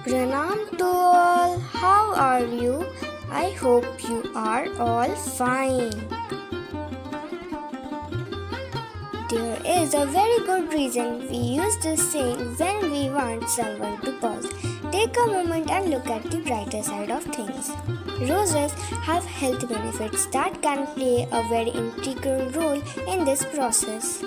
Pranam to all, how are you? I hope you are all fine. There is a very good reason we use this saying when we want someone to pause. Take a moment and look at the brighter side of things. Roses have health benefits that can play a very integral role in this process.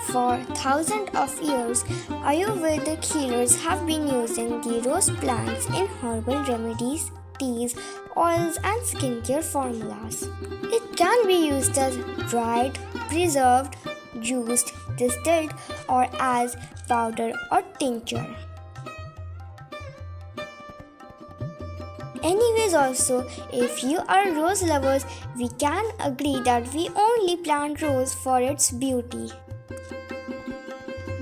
For thousands of years, Ayurvedic healers have been using the rose plants in herbal remedies, teas, oils, and skincare formulas. It can be used as dried, preserved, juiced, distilled, or as powder or tincture. Anyways, also, if you are rose lovers, we can agree that we only plant rose for its beauty.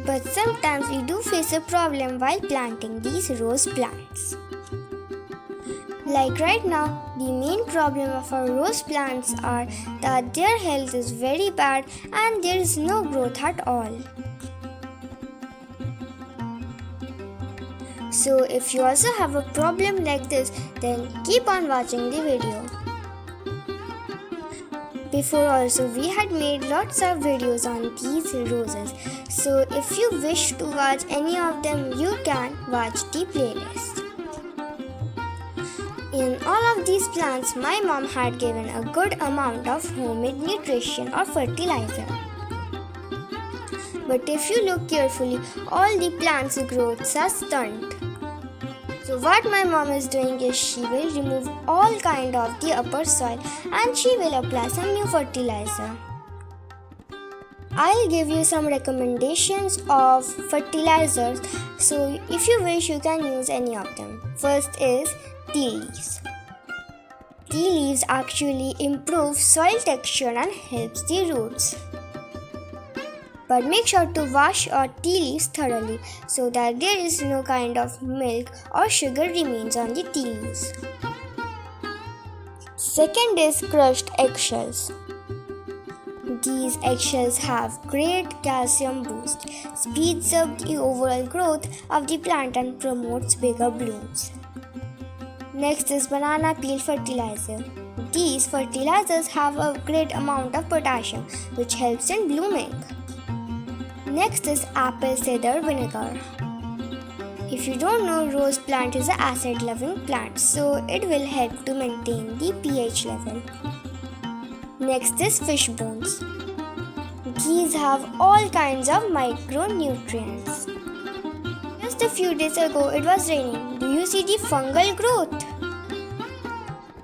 But sometimes we do face a problem while planting these rose plants. Like right now, the main problem of our rose plants are that their health is very bad and there is no growth at all. So if you also have a problem like this, then keep on watching the video. Before also we had made lots of videos on these roses. So if you wish to watch any of them, you can watch the playlist. In all of these plants, my mom had given a good amount of homemade nutrition or fertilizer. But if you look carefully, all the plants' growths are stunted. So what my mom is doing is she will remove all kind of the upper soil and she will apply some new fertilizer. I'll give you some recommendations of fertilizers, so if you wish you can use any of them. First is tea leaves. Tea leaves actually improve soil texture and helps the roots. But make sure to wash your tea leaves thoroughly so that there is no kind of milk or sugar remains on the tea leaves. Second is crushed eggshells. These eggshells have great calcium boost, speeds up the overall growth of the plant and promotes bigger blooms. Next is banana peel fertilizer. These fertilizers have a great amount of potassium which helps in blooming. Next is apple cider vinegar. If you don't know, rose plant is an acid-loving plant, so it will help to maintain the pH level. Next is fish bones. These have all kinds of micronutrients. Just a few days ago, it was raining. Do you see the fungal growth?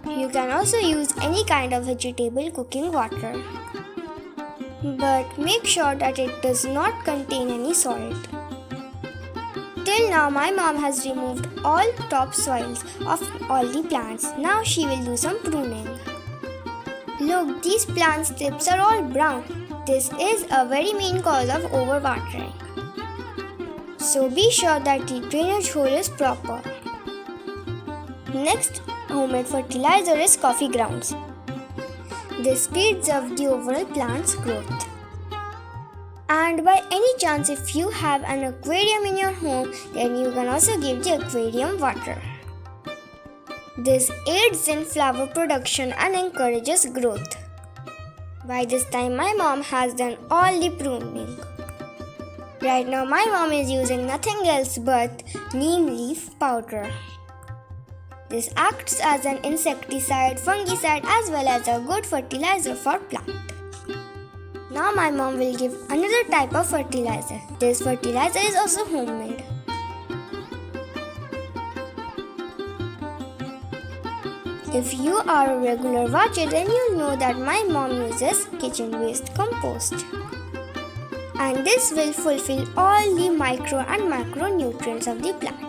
You can also use any kind of vegetable cooking water. But make sure that it does not contain any salt. Till now, my mom has removed all topsoils of all the plants. Now she will do some pruning. Look, these plants' tips are all brown. This is a very main cause of overwatering. So be sure that the drainage hole is proper. Next homemade fertilizer is coffee grounds. This speeds up the overall plant's growth. And by any chance, if you have an aquarium in your home, then you can also give the aquarium water. This aids in flower production and encourages growth. By this time, my mom has done all the pruning. Right now, my mom is using nothing else but neem leaf powder. This acts as an insecticide, fungicide as well as a good fertilizer for plant. Now my mom will give another type of fertilizer. This fertilizer is also homemade. If you are a regular watcher, then you'll know that my mom uses kitchen waste compost. And this will fulfill all the micro and macronutrients of the plant.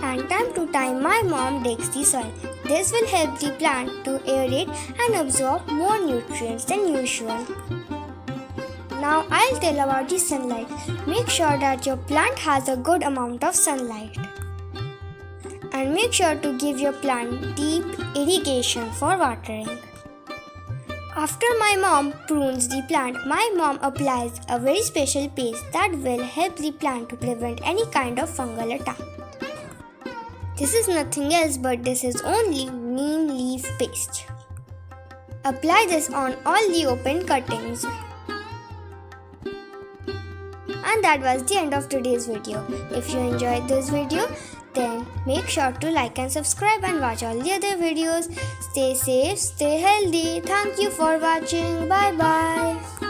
And time to time, my mom digs the soil. This will help the plant to aerate and absorb more nutrients than usual. Now I'll tell about the sunlight. Make sure that your plant has a good amount of sunlight. And make sure to give your plant deep irrigation for watering. After my mom prunes the plant, my mom applies a very special paste that will help the plant to prevent any kind of fungal attack. This is nothing else but this is only neem leaf paste. Apply this on all the open cuttings. And that was the end of today's video. If you enjoyed this video, then make sure to like and subscribe and watch all the other videos. Stay safe, stay healthy. Thank you for watching. Bye bye.